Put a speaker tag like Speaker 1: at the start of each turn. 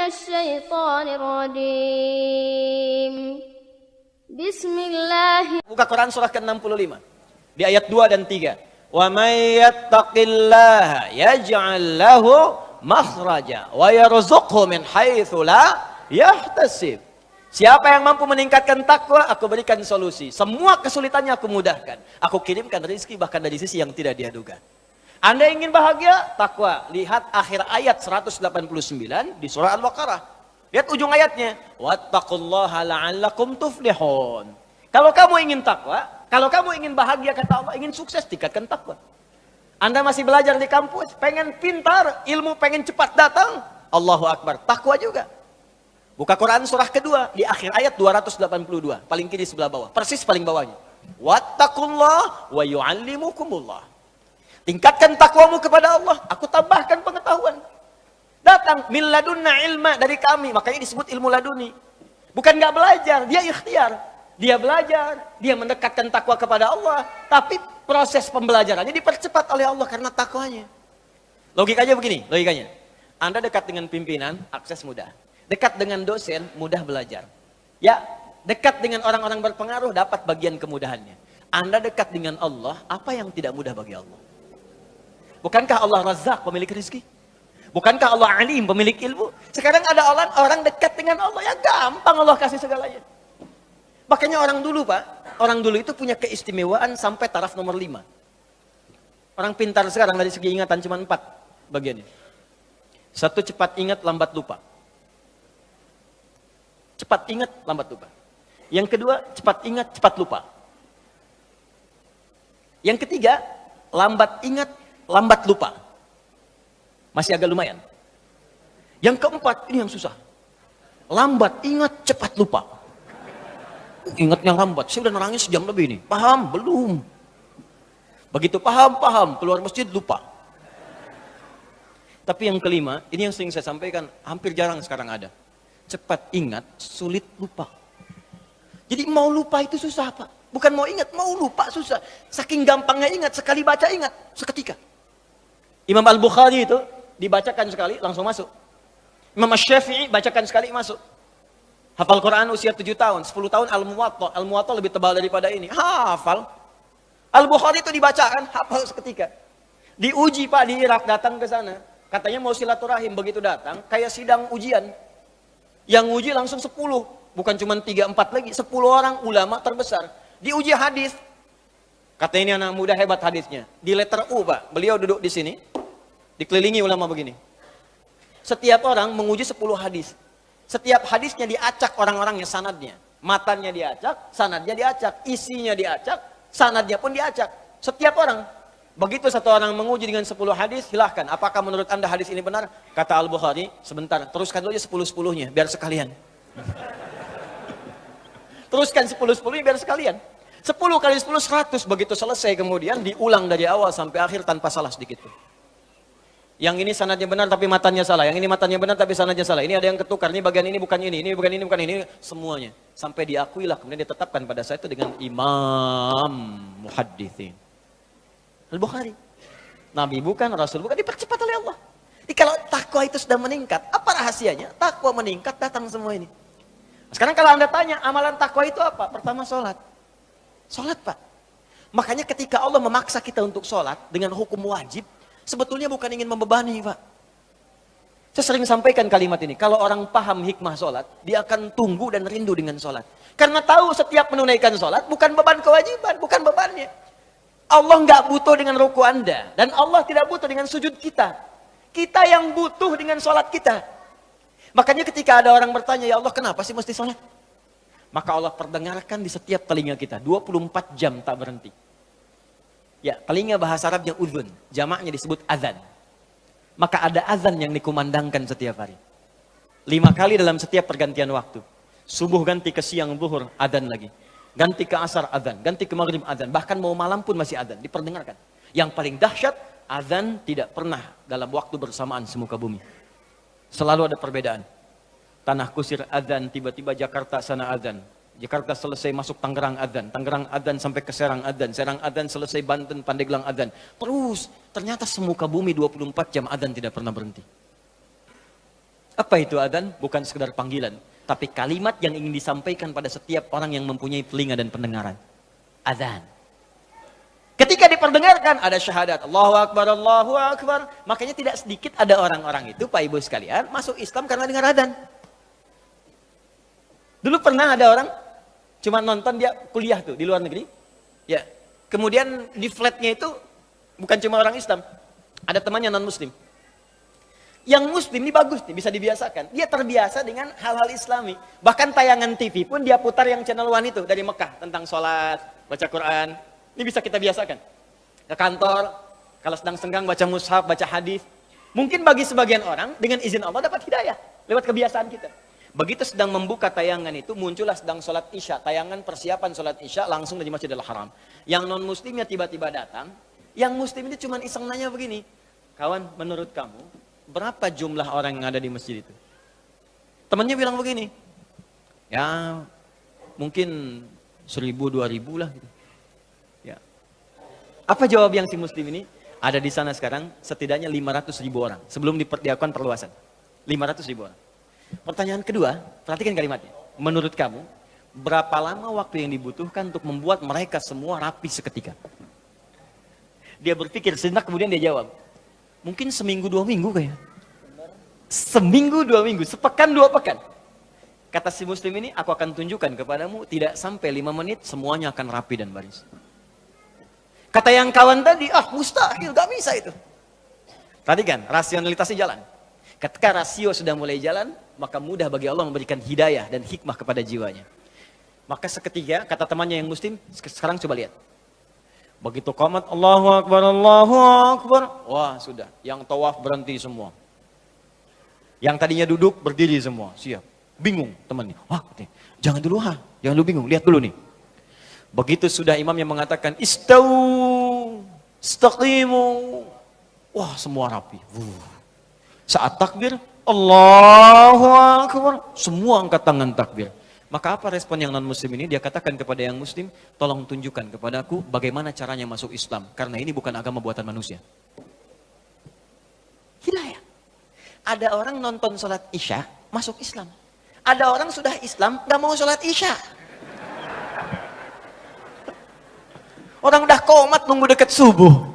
Speaker 1: الشيطان الرجيم بسم الله.
Speaker 2: Buka Quran surah ke-65 di ayat 2 dan 3. Wa may yattaqillaha yaj'al lahu makhraja wa yarzuqhu min haitsu la yahtasib. Siapa yang mampu meningkatkan takwa, aku berikan solusi. Semua kesulitannya aku mudahkan. Aku kirimkan rezeki bahkan dari sisi yang tidak dia duga. Anda ingin bahagia? Takwa. Lihat akhir ayat 189 di surah Al-Baqarah. Lihat ujung ayatnya. Wattaqullaha la'allakum tuflihun. Kalau kamu ingin takwa, kalau kamu ingin bahagia kata Allah, ingin sukses, tingkatkan takwa. Anda masih belajar di kampus, pengen pintar, ilmu pengen cepat datang. Allahu Akbar. Takwa juga. Buka Quran surah kedua di akhir ayat 282, paling kiri sebelah bawah, persis paling bawahnya. Wattaqullah wa yu'allimukumullah. Tingkatkan takwamu kepada Allah, aku tambahkan pengetahuan. Datang min ladunna ilma, dari kami, makanya disebut ilmu laduni. Bukan nggak belajar, dia ikhtiar. Dia belajar, dia mendekatkan takwa kepada Allah, tapi proses pembelajarannya dipercepat oleh Allah karena takwanya. Logikanya begini, logikanya. Anda dekat dengan pimpinan, akses mudah. Dekat dengan dosen, mudah belajar. Ya, dekat dengan orang-orang berpengaruh, dapat bagian kemudahannya. Anda dekat dengan Allah, apa yang tidak mudah bagi Allah? Bukankah Allah Razzaq, pemilik rezeki? Bukankah Allah Alim, pemilik ilmu? Sekarang ada orang dekat dengan Allah, ya gampang Allah kasih segalanya. Makanya orang dulu Pak, orang dulu itu punya keistimewaan sampai taraf nomor 5. Orang pintar sekarang dari segi ingatan cuma 4 bagiannya. 1, cepat ingat, lambat lupa. Cepat ingat, lambat lupa. Yang kedua, cepat ingat, cepat lupa. Yang ketiga, lambat ingat, lambat lupa. Masih agak lumayan. Yang keempat, ini yang susah. Lambat ingat, cepat lupa. Ingatnya lambat, saya udah nangis sejam lebih nih. Paham? Belum. Begitu paham, keluar masjid lupa. Tapi yang kelima, ini yang sering saya sampaikan, hampir jarang sekarang ada. Cepat ingat, sulit lupa. Jadi mau lupa itu susah Pak. Bukan mau ingat, mau lupa susah. Saking gampangnya ingat, sekali baca ingat, seketika. Imam Al-Bukhari itu dibacakan sekali, langsung masuk. Imam Asy-Syafi'i bacakan sekali, masuk. Hafal Quran usia 7 tahun, 10 tahun Al-Muwatta. Al-Muwatta lebih tebal daripada ini. Hafal. Al-Bukhari itu dibacakan, hafal seketika. Diuji Pak di Irak, datang ke sana. Katanya mau silaturahim, begitu datang, kayak sidang ujian. Yang uji langsung 10, bukan cuma 3-4 lagi, 10 orang ulama terbesar. Diuji hadis. Katanya ini anak muda hebat hadisnya. Di letter U Pak, beliau duduk di sini, dikelilingi ulama begini. Setiap orang menguji 10 hadis. Setiap hadisnya diacak orang-orangnya, sanadnya. Matanya diacak, sanadnya diacak. Isinya diacak, sanadnya pun diacak. Setiap orang. Begitu satu orang menguji dengan 10 hadis, silahkan. Apakah menurut Anda hadis ini benar? Kata Al-Bukhari, sebentar, teruskan dulu 10-10-nya, biar sekalian. Teruskan 10-10-nya biar sekalian. 10 kali 10, 100. Begitu selesai kemudian, diulang dari awal sampai akhir tanpa salah sedikit pun. Yang ini sanadnya benar tapi matanya salah. Yang ini matanya benar tapi sanadnya salah. Ini ada yang ketukar, ini bagian ini bukan ini bukan ini, bukan ini. Semuanya. Sampai diakuilah, kemudian ditetapkan pada saya itu dengan Imam Muhaddithin. Al-Bukhari. Nabi bukan, Rasul bukan, dipercepat oleh Allah. Jadi kalau takwa itu sudah meningkat, apa rahasianya? Takwa meningkat, datang semua ini. Sekarang kalau Anda tanya, amalan takwa itu apa? Pertama sholat. Sholat Pak. Makanya ketika Allah memaksa kita untuk sholat dengan hukum wajib, sebetulnya bukan ingin membebani Pak. Saya sering sampaikan kalimat ini, kalau orang paham hikmah sholat, dia akan tunggu dan rindu dengan sholat. Karena tahu setiap menunaikan sholat, bukan beban kewajiban, bukan bebannya. Allah nggak butuh dengan ruku Anda. Dan Allah tidak butuh dengan sujud kita. Kita yang butuh dengan sholat kita. Makanya ketika ada orang bertanya, ya Allah kenapa sih mesti sholat? Maka Allah perdengarkan di setiap telinga kita. 24 jam tak berhenti. Ya, telinga bahasa Arabnya udhun. Jamaknya disebut azan. Maka ada azan yang dikumandangkan setiap hari. 5 kali dalam setiap pergantian waktu. Subuh ganti ke siang, zuhur, azan lagi. Ganti ke asar, azan. Ganti ke maghrib, azan. Bahkan mau malam pun masih azan. Diperdengarkan. Yang paling dahsyat, azan tidak pernah dalam waktu bersamaan semuka bumi. Selalu ada perbedaan. Tanah Kusir azan, tiba-tiba Jakarta sana azan. Jakarta selesai masuk Tangerang azan. Tangerang azan sampai ke Serang azan. Serang azan selesai Banten, Pandeglang azan. Terus, ternyata semuka bumi 24 jam azan tidak pernah berhenti. Apa itu adzan? Bukan sekedar panggilan, tapi kalimat yang ingin disampaikan pada setiap orang yang mempunyai telinga dan pendengaran. Adzan. Ketika diperdengarkan ada syahadat, Allahu Akbar, Allahu Akbar. Makanya tidak sedikit ada orang-orang itu, Pak Ibu sekalian, masuk Islam karena dengar adzan. Dulu pernah ada orang cuma nonton, dia kuliah tuh di luar negeri. Ya. Kemudian di flatnya itu bukan cuma orang Islam, ada temannya non Muslim. Yang Muslim ini bagus nih, bisa dibiasakan. Dia terbiasa dengan hal-hal Islami. Bahkan tayangan TV pun dia putar yang channel One itu dari Mekah tentang sholat, baca Quran. Ini bisa kita biasakan. Ke kantor, kalau sedang senggang baca mushaf, baca hadis. Mungkin bagi sebagian orang dengan izin Allah dapat hidayah lewat kebiasaan kita. Begitu sedang membuka tayangan itu, muncullah sedang sholat Isya, tayangan persiapan sholat Isya langsung dari Masjidil Haram. Yang non Muslimnya tiba-tiba datang, yang Muslim itu cuma iseng nanya begini, kawan, menurut kamu berapa jumlah orang yang ada di masjid itu? Temannya bilang begini, ya mungkin 1.000, 2.000 lah gitu. Ya. Apa jawab yang si Muslim ini? Ada di sana sekarang setidaknya 500.000 orang sebelum dilakukan perluasan. 500.000 orang. Pertanyaan kedua, perhatikan kalimatnya. Menurut kamu, berapa lama waktu yang dibutuhkan untuk membuat mereka semua rapi seketika? Dia berpikir sejenak, kemudian dia jawab, mungkin seminggu 2 minggu kayaknya. Seminggu 2 minggu, sepekan 2 pekan. Kata si Muslim ini, aku akan tunjukkan kepadamu, tidak sampai 5 menit semuanya akan rapi dan baris. Kata yang kawan tadi, mustahil, gak bisa itu. Perhatikan, rasionalitasnya jalan. Ketika rasio sudah mulai jalan, maka mudah bagi Allah memberikan hidayah dan hikmah kepada jiwanya. Maka seketika, kata temannya yang Muslim, sekarang coba lihat. Begitu qamat Allahu Akbar, Allahu Akbar. Wah sudah, yang tawaf berhenti semua. Yang tadinya duduk berdiri semua, siap. Bingung temannya. Wah, jangan dulu jangan dulu bingung, lihat dulu nih. Begitu sudah imam yang mengatakan istau, istaqimu. Wah semua rapi. Saat takbir, Allahu Akbar. Semua angkat tangan takbir. Maka apa respon yang non-muslim ini? Dia katakan kepada yang muslim, tolong tunjukkan kepadaku bagaimana caranya masuk Islam. Karena ini bukan agama buatan manusia. Hidayah. Ada orang nonton sholat Isya, masuk Islam. Ada orang sudah Islam, gak mau sholat Isya. Orang udah komat nunggu dekat subuh.